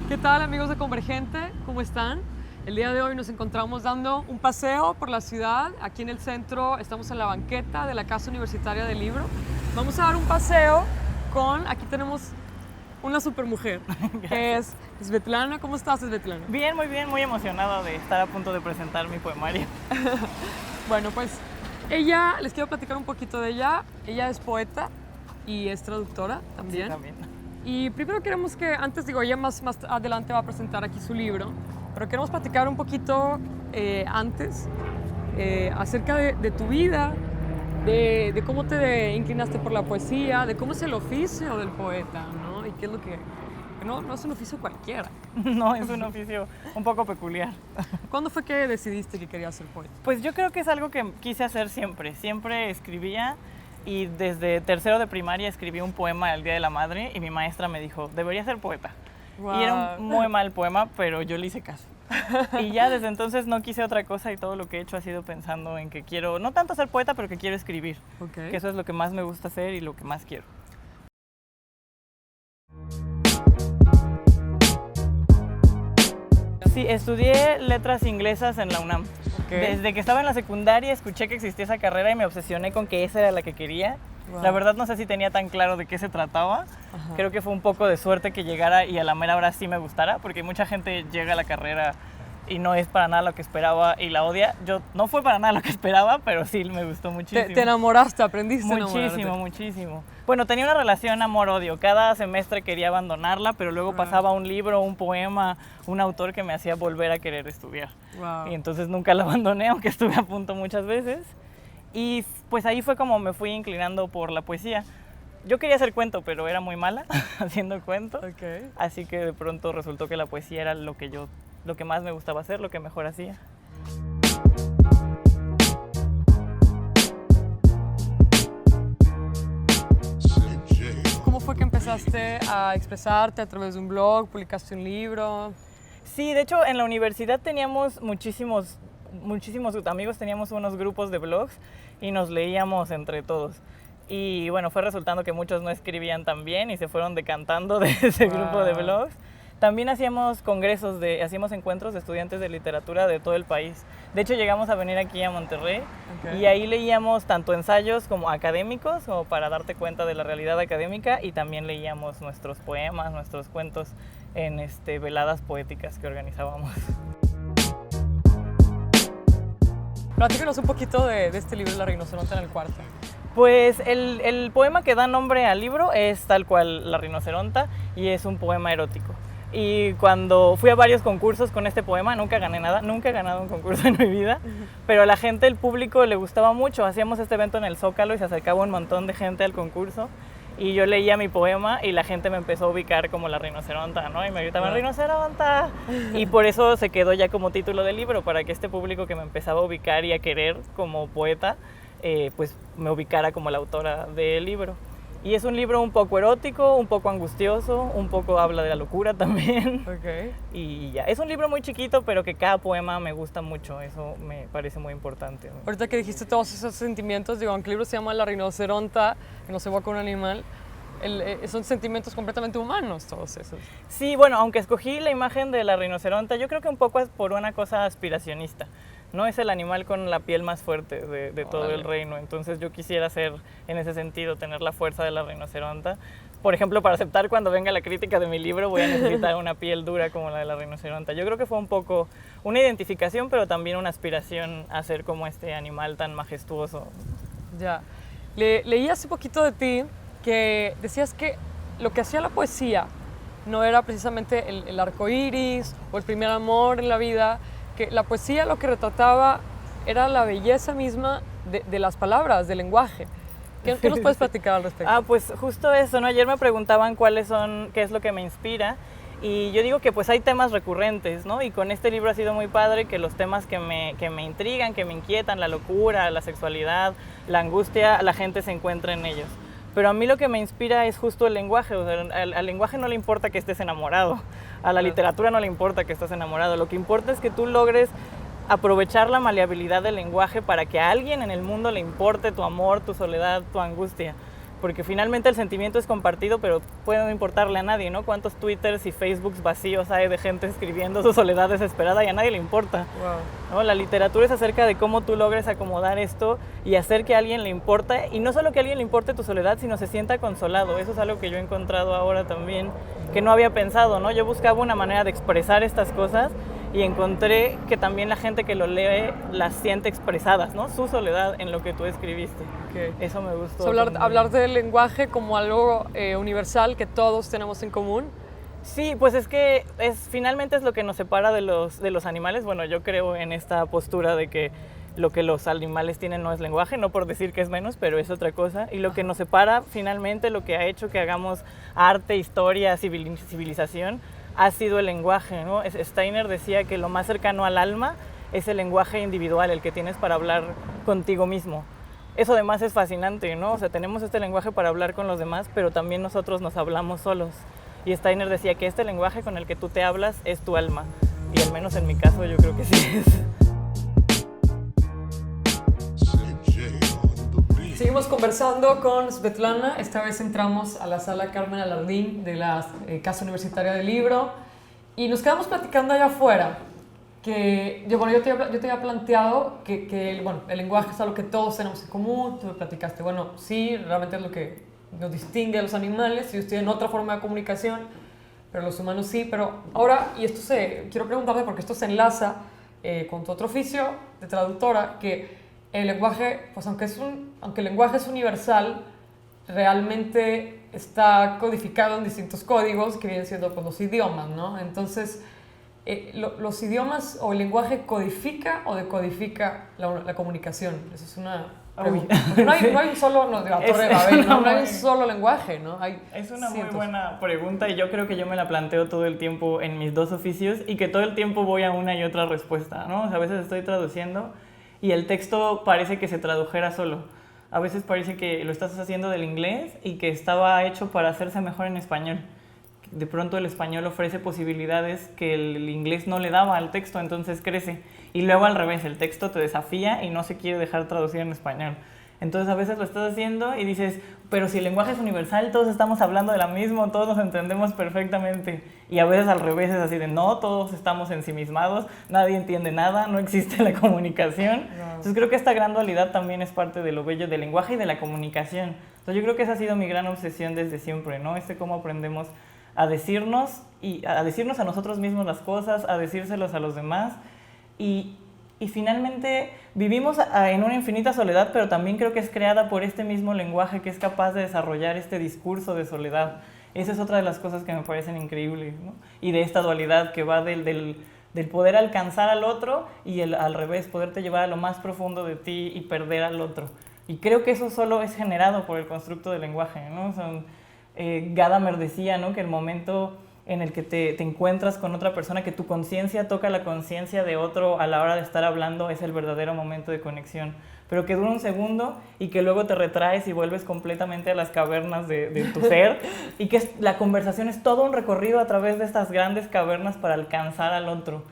¿Qué tal, amigos de Convergente? ¿Cómo están? El día de hoy nos encontramos dando un paseo por la ciudad. Aquí en el centro estamos en la banqueta de la Casa Universitaria del Libro. Vamos a dar un paseo aquí tenemos una supermujer, que es Svetlana. ¿Cómo estás, Svetlana? Bien, muy emocionada de estar a punto de presentar mi poemario. Bueno, pues les quiero platicar un poquito de ella. Ella es poeta y es traductora también. Sí, también. Y primero queremos ella más adelante va a presentar aquí su libro, pero queremos platicar un poquito antes acerca de tu vida, de cómo te inclinaste por la poesía, de cómo es el oficio del poeta, ¿no? Y qué es lo que no es un oficio cualquiera. No, es un oficio un poco peculiar. ¿Cuándo fue que decidiste que querías ser poeta? Pues yo creo que es algo que quise hacer siempre. Siempre escribía. Y desde tercero de primaria escribí un poema el Día de la Madre y mi maestra me dijo, deberías ser poeta. Wow. Y era un muy mal poema, pero yo le hice caso. Y ya desde entonces no quise otra cosa y todo lo que he hecho ha sido pensando en que quiero, no tanto ser poeta, pero que quiero escribir. Okay. Que eso es lo que más me gusta hacer y lo que más quiero. Sí, estudié letras inglesas en la UNAM. Okay. Desde que estaba en la secundaria escuché que existía esa carrera y me obsesioné con que esa era la que quería. Wow. La verdad no sé si tenía tan claro de qué se trataba. Ajá. Creo que fue un poco de suerte que llegara y a la mera hora sí me gustara, porque mucha gente llega a la carrera y no es para nada lo que esperaba y la odia. Yo no fue para nada lo que esperaba, pero sí me gustó muchísimo. Te enamoraste, aprendiste a enamorarte. Muchísimo. Bueno, tenía una relación amor-odio. Cada semestre quería abandonarla, pero luego pasaba un libro, un poema, un autor que me hacía volver a querer estudiar. Wow. Y entonces nunca la abandoné, aunque estuve a punto muchas veces. Y pues ahí fue como me fui inclinando por la poesía. Yo quería hacer cuento, pero era muy mala haciendo cuento. Okay. Así que de pronto resultó que la poesía era lo que más me gustaba hacer, lo que mejor hacía. ¿Cómo fue que empezaste a expresarte a través de un blog? ¿Publicaste un libro? Sí, de hecho en la universidad teníamos muchísimos amigos, teníamos unos grupos de blogs y nos leíamos entre todos. Y bueno, fue resultando que muchos no escribían tan bien y se fueron decantando de ese grupo de blogs. También hacíamos hacíamos encuentros de estudiantes de literatura de todo el país. De hecho, llegamos a venir aquí a Monterrey. Okay. Y ahí leíamos tanto ensayos como académicos, como para darte cuenta de la realidad académica, y también leíamos nuestros poemas, nuestros cuentos en veladas poéticas que organizábamos. Platícanos un poquito de este libro, La rinoceronte en el cuarto. Pues el poema que da nombre al libro es tal cual La rinoceronta y es un poema erótico. Y cuando fui a varios concursos con este poema, nunca gané nada, nunca he ganado un concurso en mi vida, pero a la gente, el público le gustaba mucho. Hacíamos este evento en el Zócalo y se acercaba un montón de gente al concurso y yo leía mi poema y la gente me empezó a ubicar como La rinoceronta, ¿no? Y me gritaban, ¡rinoceronta! Y por eso se quedó ya como título del libro, para que este público que me empezaba a ubicar y a querer como poeta, pues me ubicara como la autora del libro. Y es un libro un poco erótico, un poco angustioso, un poco habla de la locura también. Okay. Y ya, es un libro muy chiquito, pero que cada poema me gusta mucho, eso me parece muy importante. Ahorita que dijiste todos esos sentimientos, aunque el libro se llama La rinoceronta, que no se evoca un animal, son sentimientos completamente humanos todos esos. Sí, bueno, aunque escogí la imagen de la rinoceronta, yo creo que un poco es por una cosa aspiracionista. No es el animal con la piel más fuerte de todo el reino, entonces yo quisiera ser, en ese sentido, tener la fuerza de la rinoceronta. Por ejemplo, para aceptar cuando venga la crítica de mi libro voy a necesitar una piel dura como la de la rinoceronta. Yo creo que fue un poco una identificación, pero también una aspiración a ser como este animal tan majestuoso. Ya, leí hace poquito de ti que decías que lo que hacía la poesía no era precisamente el arco iris o el primer amor en la vida, que la poesía lo que retrataba era la belleza misma de las palabras, del lenguaje. ¿Qué nos puedes platicar al respecto? Pues justo eso, ¿no? Ayer me preguntaban qué es lo que me inspira, y yo digo que pues hay temas recurrentes, ¿no? Y con este libro ha sido muy padre que los temas que me intrigan, que me inquietan, la locura, la sexualidad, la angustia, la gente se encuentra en ellos. Pero a mí lo que me inspira es justo el lenguaje. O sea, al lenguaje no le importa que estés enamorado, a la literatura no le importa que estés enamorado. Lo que importa es que tú logres aprovechar la maleabilidad del lenguaje para que a alguien en el mundo le importe tu amor, tu soledad, tu angustia. porque finalmente el sentimiento es compartido, pero puede no importarle a nadie, ¿no? ¿Cuántos Twitters y Facebooks vacíos hay de gente escribiendo su soledad desesperada y a nadie le importa? Wow. ¿No? La literatura es acerca de cómo tú logres acomodar esto y hacer que a alguien le importe, y no solo que a alguien le importe tu soledad, sino se sienta consolado. Eso es algo que yo he encontrado ahora también, que no había pensado, ¿no? Yo buscaba una manera de expresar estas cosas y encontré que también la gente que lo lee las siente expresadas, ¿no? Su soledad en lo que tú escribiste. Okay. Eso me gustó. Hablar del lenguaje como algo universal que todos tenemos en común. Sí, pues es que finalmente es lo que nos separa de los animales. Bueno, yo creo en esta postura de que lo que los animales tienen no es lenguaje, no por decir que es menos, pero es otra cosa. Y lo que nos separa finalmente, lo que ha hecho que hagamos arte, historia, civilización, ha sido el lenguaje, ¿no? Steiner decía que lo más cercano al alma es el lenguaje individual, el que tienes para hablar contigo mismo. Eso además es fascinante, ¿no? O sea, tenemos este lenguaje para hablar con los demás, pero también nosotros nos hablamos solos. Y Steiner decía que este lenguaje con el que tú te hablas es tu alma. Y al menos en mi caso yo creo que sí es. Seguimos conversando con Svetlana. Esta vez entramos a la sala Carmen Alardín de la Casa Universitaria del Libro y nos quedamos platicando allá afuera. Que yo te había planteado que bueno, el lenguaje es algo que todos tenemos en común. Tú me platicaste, bueno, sí, realmente es lo que nos distingue a los animales. Ellos tienen otra forma de comunicación, pero los humanos sí. Pero ahora, quiero preguntarte porque esto se enlaza con tu otro oficio de traductora, que el lenguaje, pues aunque el lenguaje es universal, realmente está codificado en distintos códigos que vienen siendo pues, los idiomas, ¿no? Entonces, ¿los idiomas o el lenguaje codifica o decodifica la comunicación? Esa es una pregunta. No hay un solo, no hay un solo lenguaje, ¿no? Es una muy buena pregunta y yo creo que yo me la planteo todo el tiempo en mis dos oficios y que todo el tiempo voy a una y otra respuesta, ¿no? O sea, a veces estoy traduciendo y el texto parece que se tradujera solo. A veces parece que lo estás haciendo del inglés y que estaba hecho para hacerse mejor en español. De pronto el español ofrece posibilidades que el inglés no le daba al texto, entonces crece. Y luego al revés, el texto te desafía y no se quiere dejar traducir en español. Entonces a veces lo estás haciendo y dices, pero si el lenguaje es universal, todos estamos hablando de lo mismo, todos nos entendemos perfectamente. Y a veces al revés es así de, no, todos estamos ensimismados, nadie entiende nada, no existe la comunicación. No. Entonces creo que esta gran dualidad también es parte de lo bello del lenguaje y de la comunicación. Entonces yo creo que esa ha sido mi gran obsesión desde siempre, ¿no? Cómo aprendemos a decirnos a nosotros mismos las cosas, a decírselos a los demás y finalmente vivimos en una infinita soledad, pero también creo que es creada por este mismo lenguaje que es capaz de desarrollar este discurso de soledad. Esa es otra de las cosas que me parecen increíbles, ¿no? Y de esta dualidad que va del poder alcanzar al otro y al revés, poderte llevar a lo más profundo de ti y perder al otro. Y creo que eso solo es generado por el constructo del lenguaje, ¿no? Gadamer decía, ¿no?, que el momento en el que te encuentras con otra persona, que tu conciencia toca la conciencia de otro a la hora de estar hablando, es el verdadero momento de conexión. Pero que dura un segundo y que luego te retraes y vuelves completamente a las cavernas de tu ser y que la conversación es todo un recorrido a través de estas grandes cavernas para alcanzar al otro.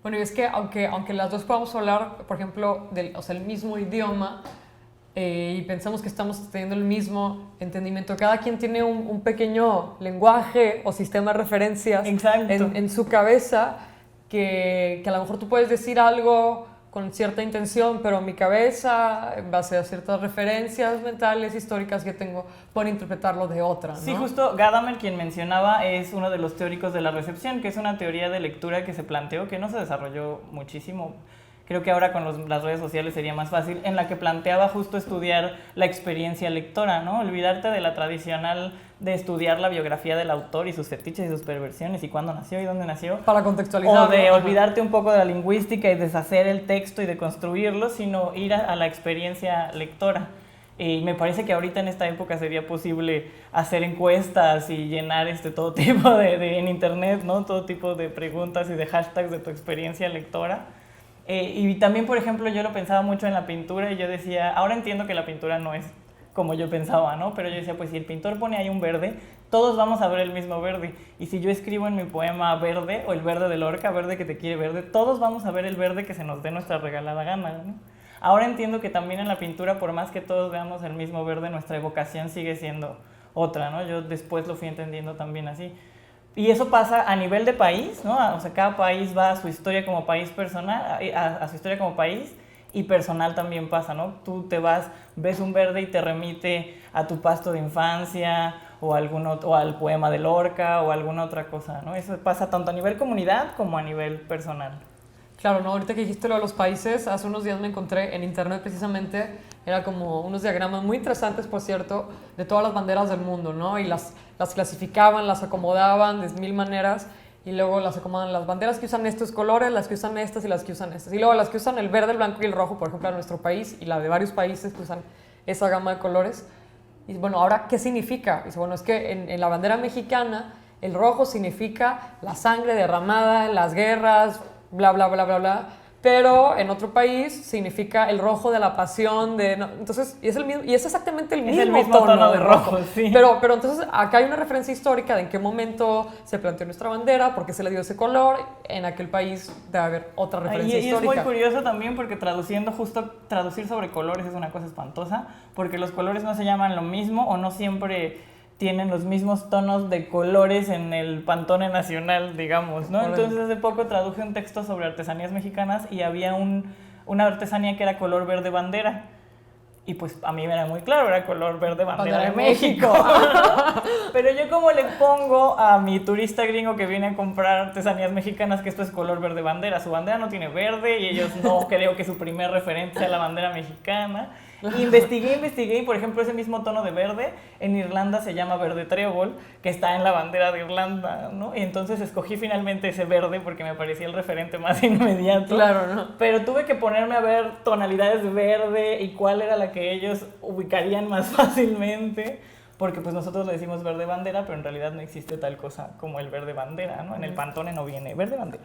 Bueno, y es que aunque las dos podamos hablar, por ejemplo, el mismo idioma, y pensamos que estamos teniendo el mismo entendimiento. Cada quien tiene un pequeño lenguaje o sistema de referencias en su cabeza que a lo mejor tú puedes decir algo con cierta intención, pero en mi cabeza, en base a ciertas referencias mentales, históricas que tengo, puedo interpretarlo de otra, ¿no? Sí, justo Gadamer, quien mencionaba, es uno de los teóricos de la recepción, que es una teoría de lectura que se planteó, que no se desarrolló muchísimo. Creo que ahora con las redes sociales sería más fácil, en la que planteaba justo estudiar la experiencia lectora, ¿no? Olvidarte de la tradicional de estudiar la biografía del autor y sus fetiches y sus perversiones y cuándo nació y dónde nació. Para contextualizar. O de olvidarte un poco de la lingüística y deshacer el texto y de construirlo, sino ir a la experiencia lectora. Y me parece que ahorita en esta época sería posible hacer encuestas y llenar todo tipo en internet, ¿no? Todo tipo de preguntas y de hashtags de tu experiencia lectora. Y también, por ejemplo, yo lo pensaba mucho en la pintura y yo decía, ahora entiendo que la pintura no es como yo pensaba, ¿no? Pero yo decía, pues si el pintor pone ahí un verde, todos vamos a ver el mismo verde. Y si yo escribo en mi poema verde, o el verde de Lorca, verde que te quiere verde, todos vamos a ver el verde que se nos dé nuestra regalada gana, ¿no? Ahora entiendo que también en la pintura, por más que todos veamos el mismo verde, nuestra evocación sigue siendo otra, ¿no? Yo después lo fui entendiendo también así. Y eso pasa a nivel de país, ¿no? O sea, cada país va a su historia como país personal, a su historia como país, y personal también pasa, ¿no? Tú te vas, ves un verde y te remite a tu pasto de infancia, o al poema de Lorca, o alguna otra cosa, ¿no? Eso pasa tanto a nivel comunidad como a nivel personal. Claro, no, ahorita que dijiste lo de los países, hace unos días me encontré en internet precisamente, era como unos diagramas muy interesantes, por cierto, de todas las banderas del mundo, ¿no? Y las clasificaban, las acomodaban de mil maneras, y luego las acomodan las banderas que usan estos colores, las que usan estas y las que usan estas. Y luego las que usan el verde, el blanco y el rojo, por ejemplo, en nuestro país, y la de varios países que usan esa gama de colores. Y bueno, ahora, ¿qué significa? Dice, bueno, es que en la bandera mexicana, el rojo significa la sangre derramada, las guerras, bla, bla, bla, bla, bla, pero en otro país significa el rojo de la pasión, no, entonces, y es exactamente el mismo tono de rojo. Sí. Pero entonces acá hay una referencia histórica de en qué momento se planteó nuestra bandera, por qué se le dio ese color, en aquel país debe haber otra referencia histórica. Y es muy curioso también porque traducir sobre colores es una cosa espantosa, porque los colores no se llaman lo mismo o no siempre tienen los mismos tonos de colores en el Pantone Nacional, digamos, ¿no? Entonces hace poco traduje un texto sobre artesanías mexicanas y había una artesanía que era color verde bandera. Y pues a mí me era muy claro, era color verde bandera de México. Pero yo como le pongo a mi turista gringo que viene a comprar artesanías mexicanas que esto es color verde bandera. Su bandera no tiene verde y ellos no creo que su primer referente sea la bandera mexicana. Investigué y por ejemplo ese mismo tono de verde en Irlanda se llama verde trébol, que está en la bandera de Irlanda, ¿no? Y entonces escogí finalmente ese verde porque me parecía el referente más inmediato. Claro, ¿no? Pero tuve que ponerme a ver tonalidades de verde y cuál era la que ellos ubicarían más fácilmente, porque pues nosotros le decimos verde bandera, pero en realidad no existe tal cosa como el verde bandera, ¿no? En el Pantone no viene verde bandera.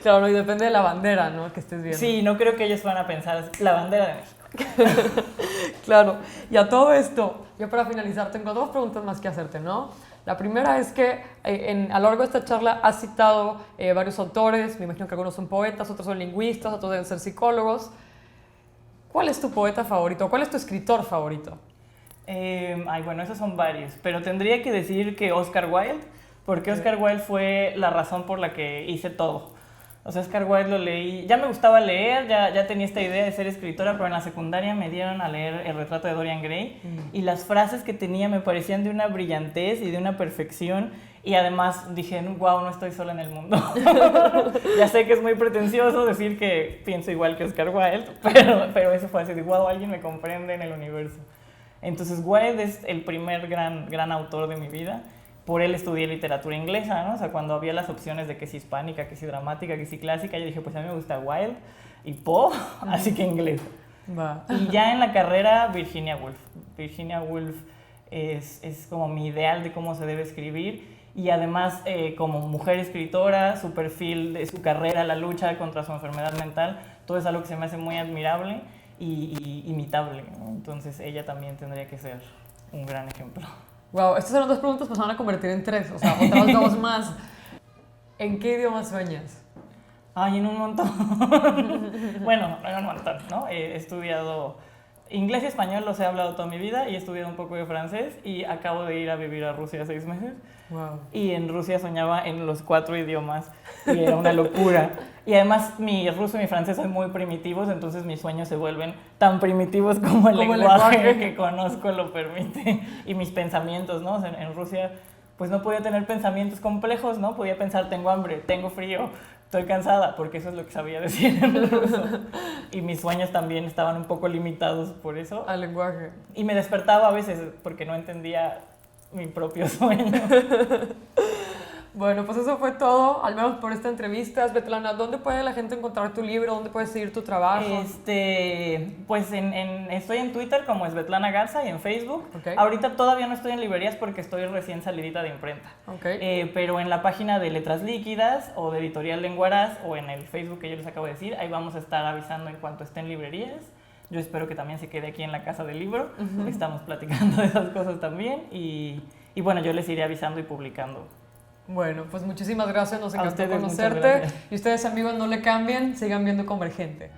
Claro, no, y depende de la bandera, ¿no? Que estés viendo. Sí, no creo que ellos van a pensar la bandera de México. Claro, y a todo esto, yo para finalizar tengo dos preguntas más que hacerte, ¿no? La primera es que a lo largo de esta charla has citado varios autores, me imagino que algunos son poetas, otros son lingüistas, otros deben ser psicólogos. ¿Cuál es tu poeta favorito? ¿Cuál es tu escritor favorito? Bueno, esos son varios, pero tendría que decir que Oscar Wilde, porque Oscar Wilde fue la razón por la que hice todo. O sea, Oscar Wilde lo leí, ya me gustaba leer, ya tenía esta idea de ser escritora, pero en la secundaria me dieron a leer El retrato de Dorian Gray y las frases que tenía me parecían de una brillantez y de una perfección y además dije, wow, no estoy sola en el mundo. Ya sé que es muy pretencioso decir que pienso igual que Oscar Wilde, pero eso fue así de, wow, alguien me comprende en el universo. Entonces Wilde es el primer gran autor de mi vida. Por él estudié literatura inglesa, ¿no? O sea, cuando había las opciones de que si hispánica, que si dramática, que si clásica, yo dije, pues a mí me gusta Wilde y Poe, así que inglés. Va. Y ya en la carrera, Virginia Woolf. Virginia Woolf es como mi ideal de cómo se debe escribir. Y además, como mujer escritora, su perfil de su carrera, la lucha contra su enfermedad mental, todo es algo que se me hace muy admirable y imitable, ¿no? Entonces, ella también tendría que ser un gran ejemplo. Wow, estas eran dos preguntas, pues se van a convertir en tres, o sea, otras dos más. ¿En qué idioma sueñas? Ay, en un montón. Bueno, no en un montón, ¿no? He estudiado inglés y español, los he hablado toda mi vida y he estudiado un poco de francés y acabo de ir a vivir a Rusia 6 meses. Wow. Y en Rusia soñaba en los 4 idiomas y era una locura. Y además mi ruso y mi francés son muy primitivos, entonces mis sueños se vuelven tan primitivos como el lenguaje que conozco lo permite. Y mis pensamientos, ¿no? O sea, en Rusia pues no podía tener pensamientos complejos, ¿no? Podía pensar, tengo hambre, tengo frío, estoy cansada, porque eso es lo que sabía decir en ruso. Y mis sueños también estaban un poco limitados por eso. Al lenguaje. Y me despertaba a veces porque no entendía mi propio sueño. Bueno, pues eso fue todo, al menos por esta entrevista. Svetlana, ¿dónde puede la gente encontrar tu libro? ¿Dónde puedes seguir tu trabajo? Pues estoy en Twitter como Svetlana Garza y en Facebook. Okay. Ahorita todavía no estoy en librerías porque estoy recién salidita de imprenta. Okay. Pero en la página de Letras Líquidas o de Editorial Lenguaraz o en el Facebook que yo les acabo de decir, ahí vamos a estar avisando en cuanto esté en librerías. Yo espero que también se quede aquí en la Casa del Libro. Estamos platicando de esas cosas también y bueno, yo les iré avisando y publicando. Bueno, pues muchísimas gracias, nos encantó conocerte. Y ustedes, amigos, no le cambien, sigan viendo Convergente.